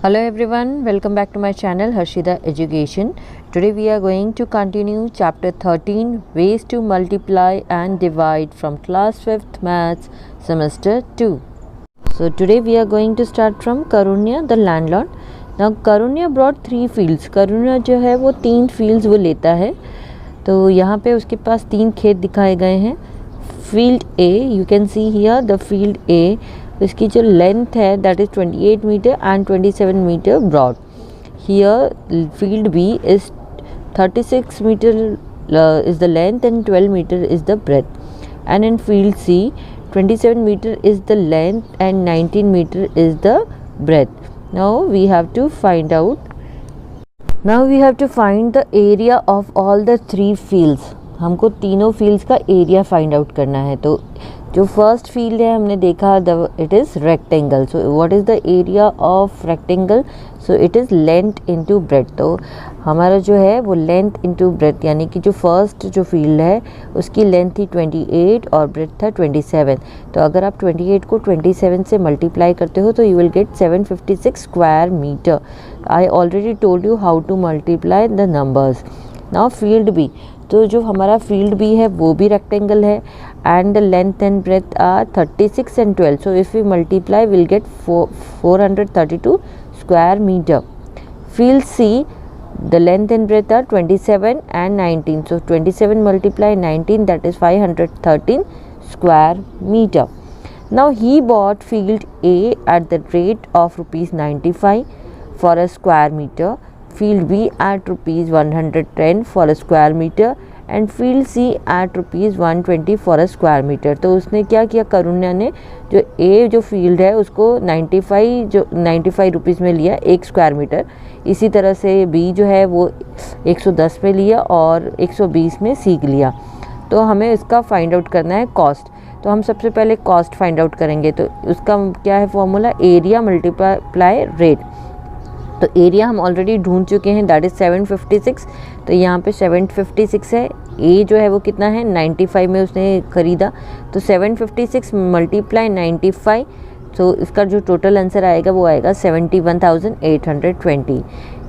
Hello everyone, welcome back to my channel Harshida Education. Today we are going to continue chapter 13 Ways to Multiply and Divide from class 5th Maths semester 2. So today we are going to start from Karunya the landlord. Now Karunya brought 3 fields. Karunya जो है वो 3 fields वो लेता है. तो यहाँ पे उसके पास 3 खेत दिखाए गए हैं. Field A, you can see here the field A. इसकी जो लेंथ है that is 28 metre and 27 metre broad. Here field B is 36 metre is the length and 12 metre is the breadth. And in field C 27 metre is the length and 19 metre is the breadth. Now we have to find the area of all the 3 fields. हमको तीनों fields का area find out करना है. तो जो first field है हमने देखा it is rectangle. So what is the area of rectangle? So it is length into breadth. तो हमारा जो है वो लेंथ इनटू ब्रेथ, यानी कि जो फर्स्ट जो फील्ड है उसकी लेंथ थी 28 और ब्रेथ था 27. तो अगर आप 28 को 27 से मल्टीप्लाई करते हो तो you will get 756 square metre. I already told you how to multiply the numbers. Now field B, तो जो हमारा फील्ड बी है वो भी रेक्टेंगल है and the length and breadth are 36 and 12. So if we multiply will get 432 square metre. Field C, the length and breadth are 27 and 19. So 27 multiply 19, that is 513 square meter. Now he bought field A at the rate of rupees 95 for a square meter, field B at rupees 110 for a square meter and field C eight rupees 120 for a square metre. तो उसने क्या किया, करुण्या ने जो ए जो field है उसको 95 rupees में लिया 1 स्क्वायर मीटर. इसी तरह से बी जो है वो 110 में लिया और 120 में सीख लिया. तो हमें इसका फाइंड आउट करना है कॉस्ट. तो हम सबसे पहले कॉस्ट फाइंड आउट करेंगे. तो उसका क्या है फॉर्मूला, एरिया मल्टीप्लाई रेट. तो एरिया हम ऑलरेडी ढूंढ चुके हैं, दैट इज़ 756. तो यहाँ पे 756 है. ए जो है वो कितना है, 95 में उसने ख़रीदा. तो 756 मल्टीप्लाई 95. तो इसका जो टोटल आंसर आएगा वो आएगा 71,820.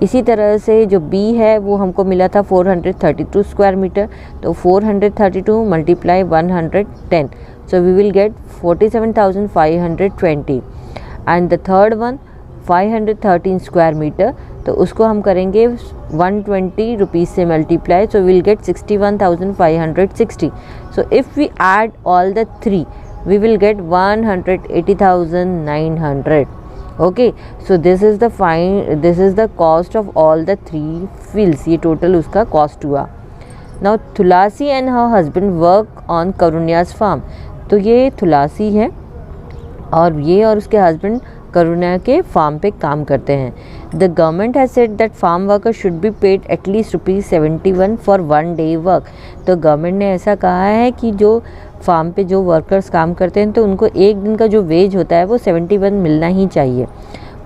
इसी तरह से जो बी है वो हमको मिला था 432 स्क्वायर मीटर. तो 432 multiply 110. So we will get 47,520. And the third one 513 square metre. तो उसको हम करेंगे 120 रुपीज़ से multiply. So will get 61,560. So if we add all the 3 we will get 180,900. okay, so this is the cost of all the 3 fields. ये total उसका cost हुआ. now Tulasi and her husband work on Karunya's farm. तो ये तुलसी है और ये और उसके हस्बैंड करुणा के फार्म पे काम करते हैं. The government has said that farm worker should be paid at least ₹71 for 1 day work. तो गवर्नमेंट ने ऐसा कहा है कि जो फार्म पे जो वर्कर्स काम करते हैं तो उनको एक दिन का जो वेज होता है वो 71 मिलना ही चाहिए.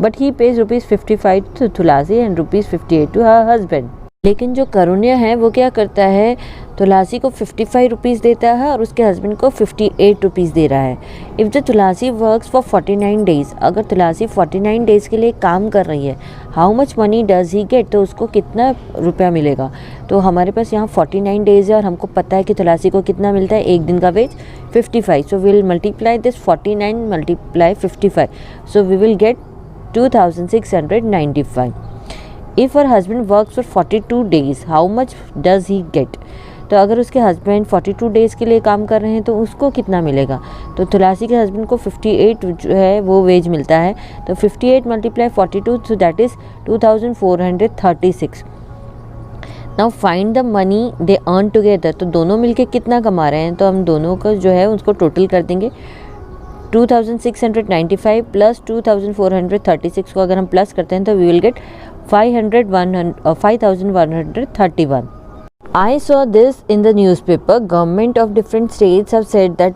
But he pays ₹55 to Tulsi and ₹58 to her husband. लेकिन जो करुण्या है वो क्या करता है, तुलसी को 55 रुपीज़ देता है और उसके हस्बैंड को 58 रुपीज़ दे रहा है. If the Tulsi works for 49 days, अगर तुलसी 49 डेज़ के लिए काम कर रही है, how much money does he get, तो उसको कितना रुपया मिलेगा. तो हमारे पास यहाँ 49 डेज़ है और हमको पता है कि तुलसी को कितना मिलता है, एक दिन का wage 55. So will multiply this 49 multiply 55. So we will get 2,695. If her husband works for 42 days, how much does he get? तो अगर उसके हस्बैंड 42 डेज़ के लिए काम कर रहे हैं तो उसको कितना मिलेगा. तो तुलसी के हस्बैंड को 58 जो है वो वेज मिलता है. तो 58 multiply 42, so that is 2,436. Now find the money they earn together. तो दोनों मिलके कितना कमा रहे हैं, तो हम दोनों का जो है उसको टोटल कर देंगे. 2,695 प्लस 2,436 को अगर हम प्लस करते हैं तो we will get 5,131. I saw this in the newspaper. Government of different states have said that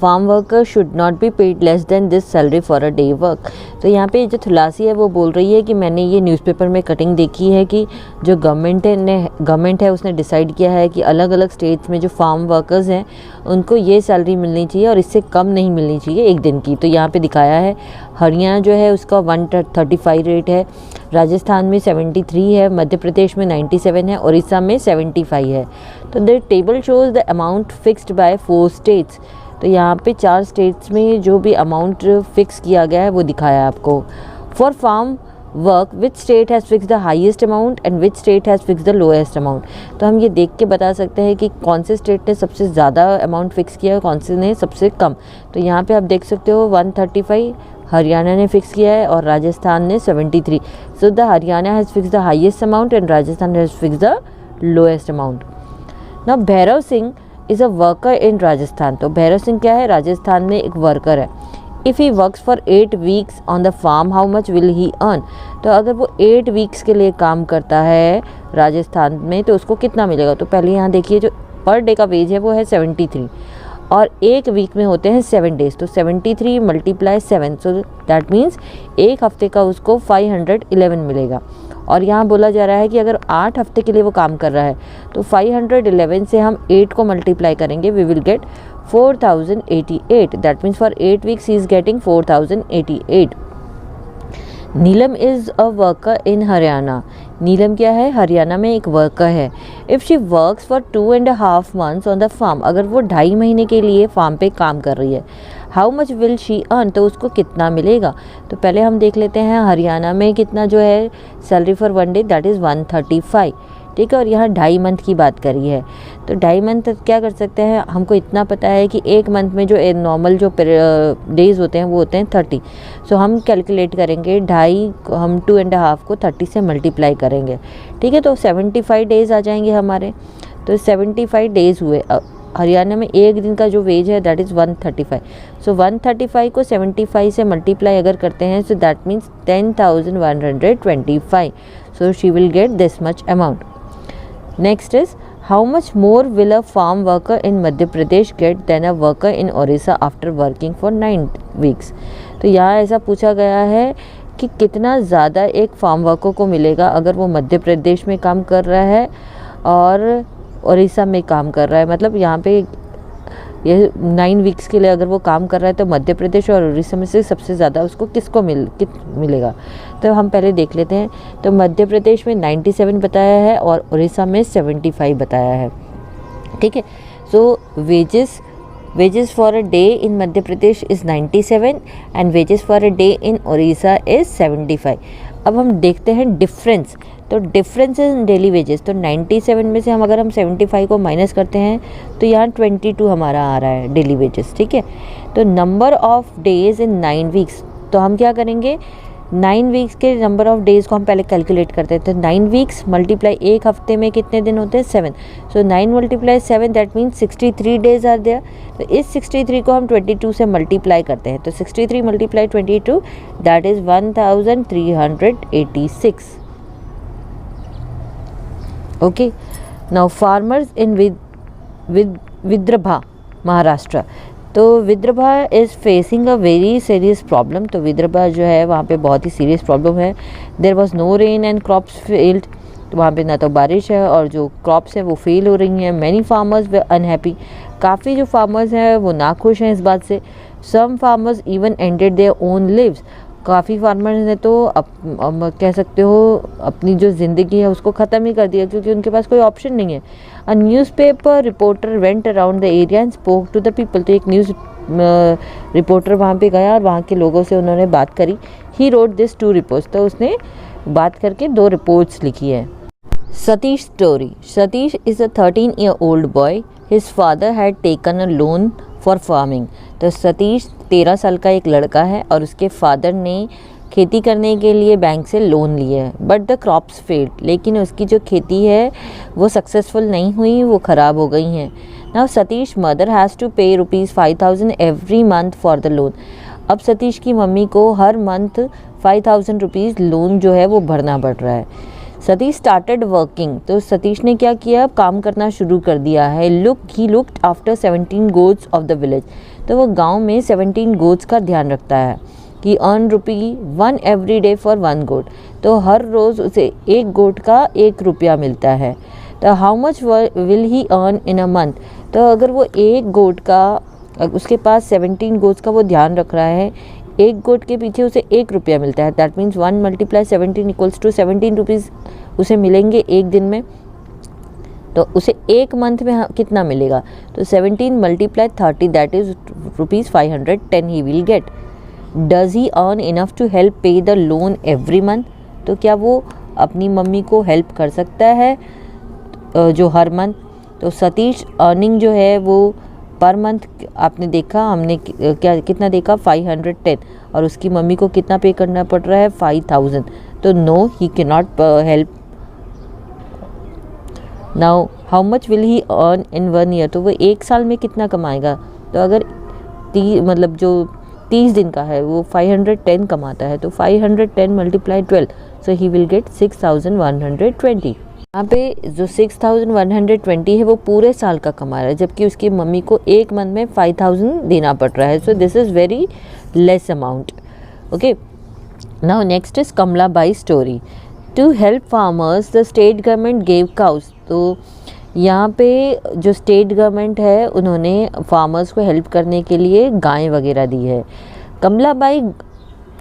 farm worker should not be paid less than this salary for a day work. तो यहाँ पे जो थुलासी है वो बोल रही है कि मैंने ये न्यूज़पेपर में कटिंग देखी है कि जो गवर्नमेंट है उसने डिसाइड किया है कि अलग अलग स्टेट्स में जो फार्म वर्कर्स हैं उनको ये सैलरी मिलनी चाहिए और इससे कम नहीं मिलनी चाहिए एक दिन की। तो यहाँ पे दिखाया है हरियाणा जो है उसका 135 रेट है, राजस्थान में 73 है, मध्य प्रदेश में 97 है, उड़ीसा में 75 है। तो the table shows the amount fixed by 4 states. तो यहाँ पे 4 स्टेट्स में जो भी अमाउंट फिक्स किया गया है वो दिखाया है आपको। For farm work which state has fix the highest amount and which state has fix the lowest amount. तो हम ये देख के बता सकते हैं कि कौन से स्टेट ने सबसे ज़्यादा अमाउंट फिक्स किया है, कौन से ने सबसे कम। तो यहाँ पे आप देख सकते हो 135 हरियाणा ने फिक्स किया है और राजस्थान ने 73। So the Haryana has fix the highest amount and Rajasthan has fix the lowest amount. Now Bhairav Singh is a worker इन राजस्थान। तो भैरव सिंह क्या है, राजस्थान में एक वर्कर है। If he works for 8 weeks on the farm how much will he earn. तो अगर वो 8 weeks के लिए काम करता है राजस्थान में तो उसको कितना मिलेगा। तो पहले यहाँ देखिए जो पर डे का वेज है वो है 73 और एक वीक में होते हैं 7 डेज। तो 73 × 7, सो दैट मीन्स एक हफ्ते का उसको 511 मिलेगा। और यहाँ बोला जा रहा है कि अगर 8 हफ्ते के लिए वो काम कर रहा है तो 511 से हम 8 को मल्टीप्लाई करेंगे, we will get 4088। That means for 8 weeks he is getting 4088। Neelam is a worker in Haryana. Neelam क्या है, हरियाणा में एक वर्कर है। If she works for 2.5 months on the farm, अगर वो 2.5 महीने के लिए फार्म पे काम कर रही है, how much will she earn, तो उसको कितना मिलेगा। तो पहले हम देख लेते हैं हरियाणा में कितना जो है salary for 1 day, that is 135, ठीक है। और यहाँ 2.5 मंथ की बात करी है तो 2.5 मंथ क्या कर सकते हैं, हमको इतना पता है कि एक मंथ में जो नॉर्मल जो डेज़ होते हैं वो होते हैं 30। सो हम कैलकुलेट करेंगे 2.5 हम 2.5 को 30 से मल्टीप्लाई करेंगे, ठीक है। तो 75 डेज़ आ जाएंगे हमारे। तो 75 डेज़ हुए। हरियाणा में एक दिन का जो वेज है दैट इज़ 135। सो 135 को 75 से मल्टीप्लाई अगर करते हैं so that means 10,125। So she will get this much amount. Next is how much more will a farm worker in Madhya Pradesh get than a worker in Orissa after working for 9 weeks। तो यहाँ ऐसा पूछा गया है कि कितना ज़्यादा एक फार्म वर्कर को मिलेगा अगर वो मध्य प्रदेश में काम कर रहा है और उड़ीसा में काम कर रहा है। मतलब यहाँ पे ये 9 वीक्स के लिए अगर वो काम कर रहा है तो मध्य प्रदेश और उड़ीसा में से सबसे ज़्यादा उसको किसको मिलेगा। तो हम पहले देख लेते हैं। तो मध्य प्रदेश में 97 बताया है और उड़ीसा में 75 बताया है, ठीक है। सो wages for a day in Madhya Pradesh is 97 and wages for a day in Orissa is 75। अब हम देखते हैं डिफरेंस। तो डिफरेंस इन डेली वेजेस, तो 97 में से हम अगर हम 75 को माइनस करते हैं तो यहाँ 22 हमारा आ रहा है डेली वेजेस, ठीक है। तो number of days in 9 weeks, तो हम क्या करेंगे 9 वीक्स के नंबर ऑफ डेज़ को हम पहले कैलकुलेट करते हैं। तो 9 वीक्स मल्टीप्लाई एक हफ्ते में कितने दिन होते हैं 7। So 9 × 7 that means 63 days are there. तो इस 63 को हम 22 से मल्टीप्लाई करते हैं। तो 63 × 22 that is 1386। Okay. Now farmers in Vidarbha Maharashtra. तो Vidarbha is facing a very serious problem. तो विदर्भा जो है वहाँ पे बहुत ही सीरियस प्रॉब्लम है। There was no rain and crops failed. तो वहाँ पे ना तो बारिश है और जो क्रॉप्स हैं वो फेल हो रही हैं। मैनी फार्मर्स वे अनहैप्पी। काफ़ी जो फार्मर्स हैं वो नाखुश हैं इस बात से। Some farmers even ended their own lives. काफ़ी फार्मर्स ने तो कह सकते हो अपनी जो ज़िंदगी है उसको ख़त्म ही कर दिया क्योंकि उनके पास कोई ऑप्शन नहीं है। A newspaper reporter went around the area and spoke to the people. तो एक न्यूज़ रिपोर्टर वहाँ पे गया और वहाँ के लोगों से उन्होंने बात करी। He wrote this 2 reports. तो उसने बात करके 2 रिपोर्ट्स लिखी है। Satish story. Satish is a 13-year-old boy. His father had taken a loan for farming. तो सतीश 13 साल का एक लड़का है और उसके फादर ने खेती करने के लिए बैंक से लोन लिए है। But the crops failed. लेकिन उसकी जो खेती है वो सक्सेसफुल नहीं हुई, वो ख़राब हो गई हैं। Now Satish mother has to pay ₹5,000 every month for the loan. अब सतीश की मम्मी को हर मंथ 5,000 रुपीज़ लोन जो है वो भरना पड़ रहा है। सतीश स्टार्टेड वर्किंग, तो सतीश ने क्या किया, काम करना शुरू कर दिया है। He looked after 17 goats of the village, तो वो गांव में 17 गोट्स का ध्यान रखता है। कि अर्न ₹1 एवरी डे फॉर 1 गोट, तो हर रोज़ उसे एक गोट का 1 रुपया मिलता है। तो how much will he earn in a month, तो अगर वो एक गोट का, उसके पास 17 गोट्स का वो ध्यान रख रहा है, एक गोट के पीछे उसे 1 रुपया मिलता है, दैट मीन्स 1 × 17 = 17 रुपीज़ उसे मिलेंगे एक दिन में। तो उसे एक मंथ में कितना मिलेगा, तो 17 × 30 that is ₹510 he will get. Does he earn enough to help pay the loan every month, तो क्या वो अपनी मम्मी को हेल्प कर सकता है जो हर मंथ। तो सतीश अर्निंग जो है वो पर मंथ, आपने देखा, हमने क्या कितना देखा, 510, और उसकी मम्मी को कितना पे करना पड़ रहा है, 5000। तो no, he can not help. Now how much will he earn in 1 year, तो वो एक साल में कितना कमाएगा। तो अगर मतलब जो 30 दिन का है वो 510 कमाता है, तो 510 × 12, सो ही विल गेट 6120। यहाँ पे जो 6120 है वो पूरे साल का कमा रहा है, जबकि उसकी मम्मी को एक मंथ में 5000 देना पड़ रहा है। So this is very less amount. Okay, now next is Kamla Bai story. To help farmers the state government gave cows, तो यहाँ पे जो स्टेट गवर्नमेंट है उन्होंने फार्मर्स को हेल्प करने के लिए गाय वगैरह दी है। कमला बाई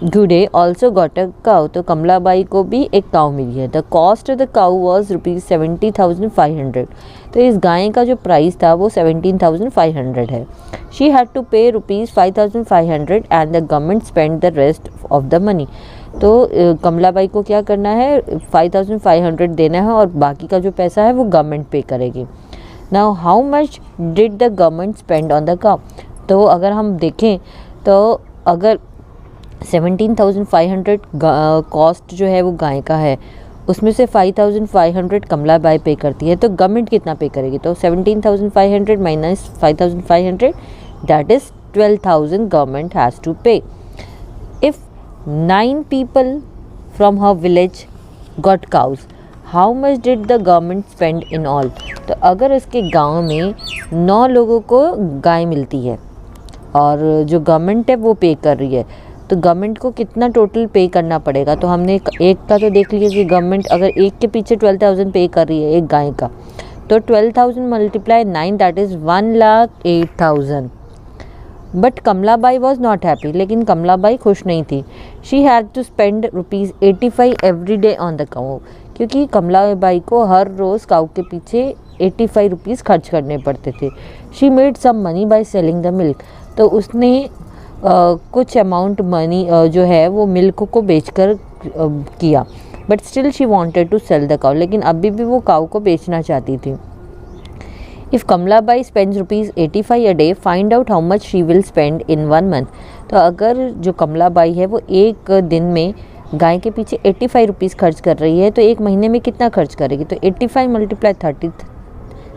गुडे ऑल्सो गॉट अ काउ, तो कमला बाई को भी एक काउ मिली है। The cost of the cow was ₹70,500, तो इस गाय का जो प्राइस था वो 17,500 है। शी हैड टू पे ₹5,500 and the government spend the rest of the money, तो कमला बाई को क्या करना है, 5,500 देना है और बाकी का जो पैसा है वो गवर्नमेंट पे करेगी। Now how much did the government spend on the cow, तो अगर हम देखें तो अगर 17,500 कॉस्ट जो है वो गाय का है, उसमें से 5,500 कमला बाई पे करती है, तो गवर्नमेंट कितना पे करेगी, तो 17,500 minus 5,500 that is 12,000 government has to pay. If 9 people from her village got cows, how much did the government spend in all, तो अगर उसके गांव में 9 लोगों को गाय मिलती है और जो गवर्नमेंट है वो पे कर रही है, तो गवर्नमेंट को कितना टोटल पे करना पड़ेगा। तो हमने एक का तो देख लिया कि गवर्नमेंट अगर एक के पीछे 12,000 पे कर रही है एक गाय का, तो 12,000 × 9 दैट इज़ 1,08,000। But Kamla Bai was not happy, लेकिन कमला बाई खुश नहीं थी। She had to spend ₹85 every day on the cow, क्योंकि कमला बाई को हर रोज़ काउ के पीछे 85 रुपीज़ खर्च करने पड़ते थे। She made some money by selling the milk, तो उसने कुछ अमाउंट मनी जो है वो मिल्क को बेचकर किया। But still she wanted to sell the cow, लेकिन अभी भी वो काउ को बेचना चाहती थी। If Kamla Bai spends ₹85 a day, find out how much she will spend in 1 month, तो अगर जो कमला बाई है वो एक दिन में गाय के पीछे 85 रुपीज़ खर्च कर रही है, तो एक महीने में कितना खर्च करेगी, तो 85 × 30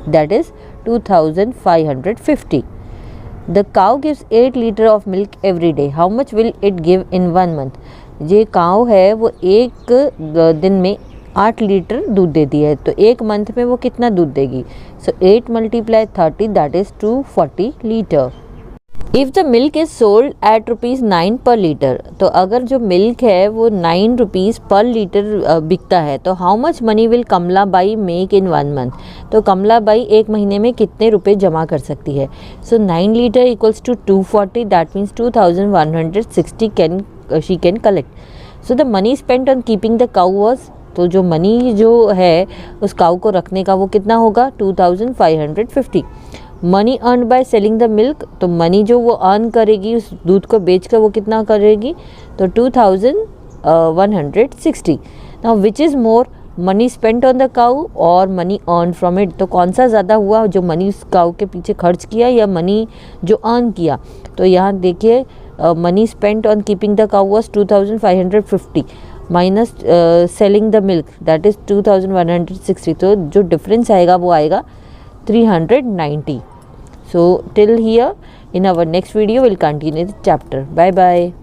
that is 2,550। The cow gives 8 litre of milk every day, how much will it give in 1 month, ये काउ है वो एक दिन में 8 लीटर दूध देती है, तो एक मंथ में वो कितना दूध देगी, सो 8 × 30 that is 240 litre. If the milk is sold at ₹9 पर लीटर, तो अगर जो मिल्क है वो 9 रुपीज़ पर लीटर बिकता है, तो how much money will Kamla Bai make in 1 month, तो कमला बाई एक महीने में कितने रुपए जमा कर सकती है, so 9 litre equals to 240 that means 2,160 she can collect. So the money spent on keeping the cow was, तो जो मनी जो है उस काउ को रखने का वो कितना होगा, 2,550। Money earn by selling the milk, तो मनी जो वो अर्न करेगी उस दूध को बेचकर वो कितना करेगी, तो 2,160। Now which is more, money spent on the cow और मनी अर्न फ्रॉम इट, तो कौन सा ज़्यादा हुआ, जो मनी उस काउ के पीछे खर्च किया या मनी जो अर्न किया। तो यहाँ देखिए money spent on keeping the cow was 2,550 minus selling the milk that is 2,160, तो जो डिफरेंस आएगा वो आएगा 390। So till here, in our next video we'll continue the chapter. Bye bye.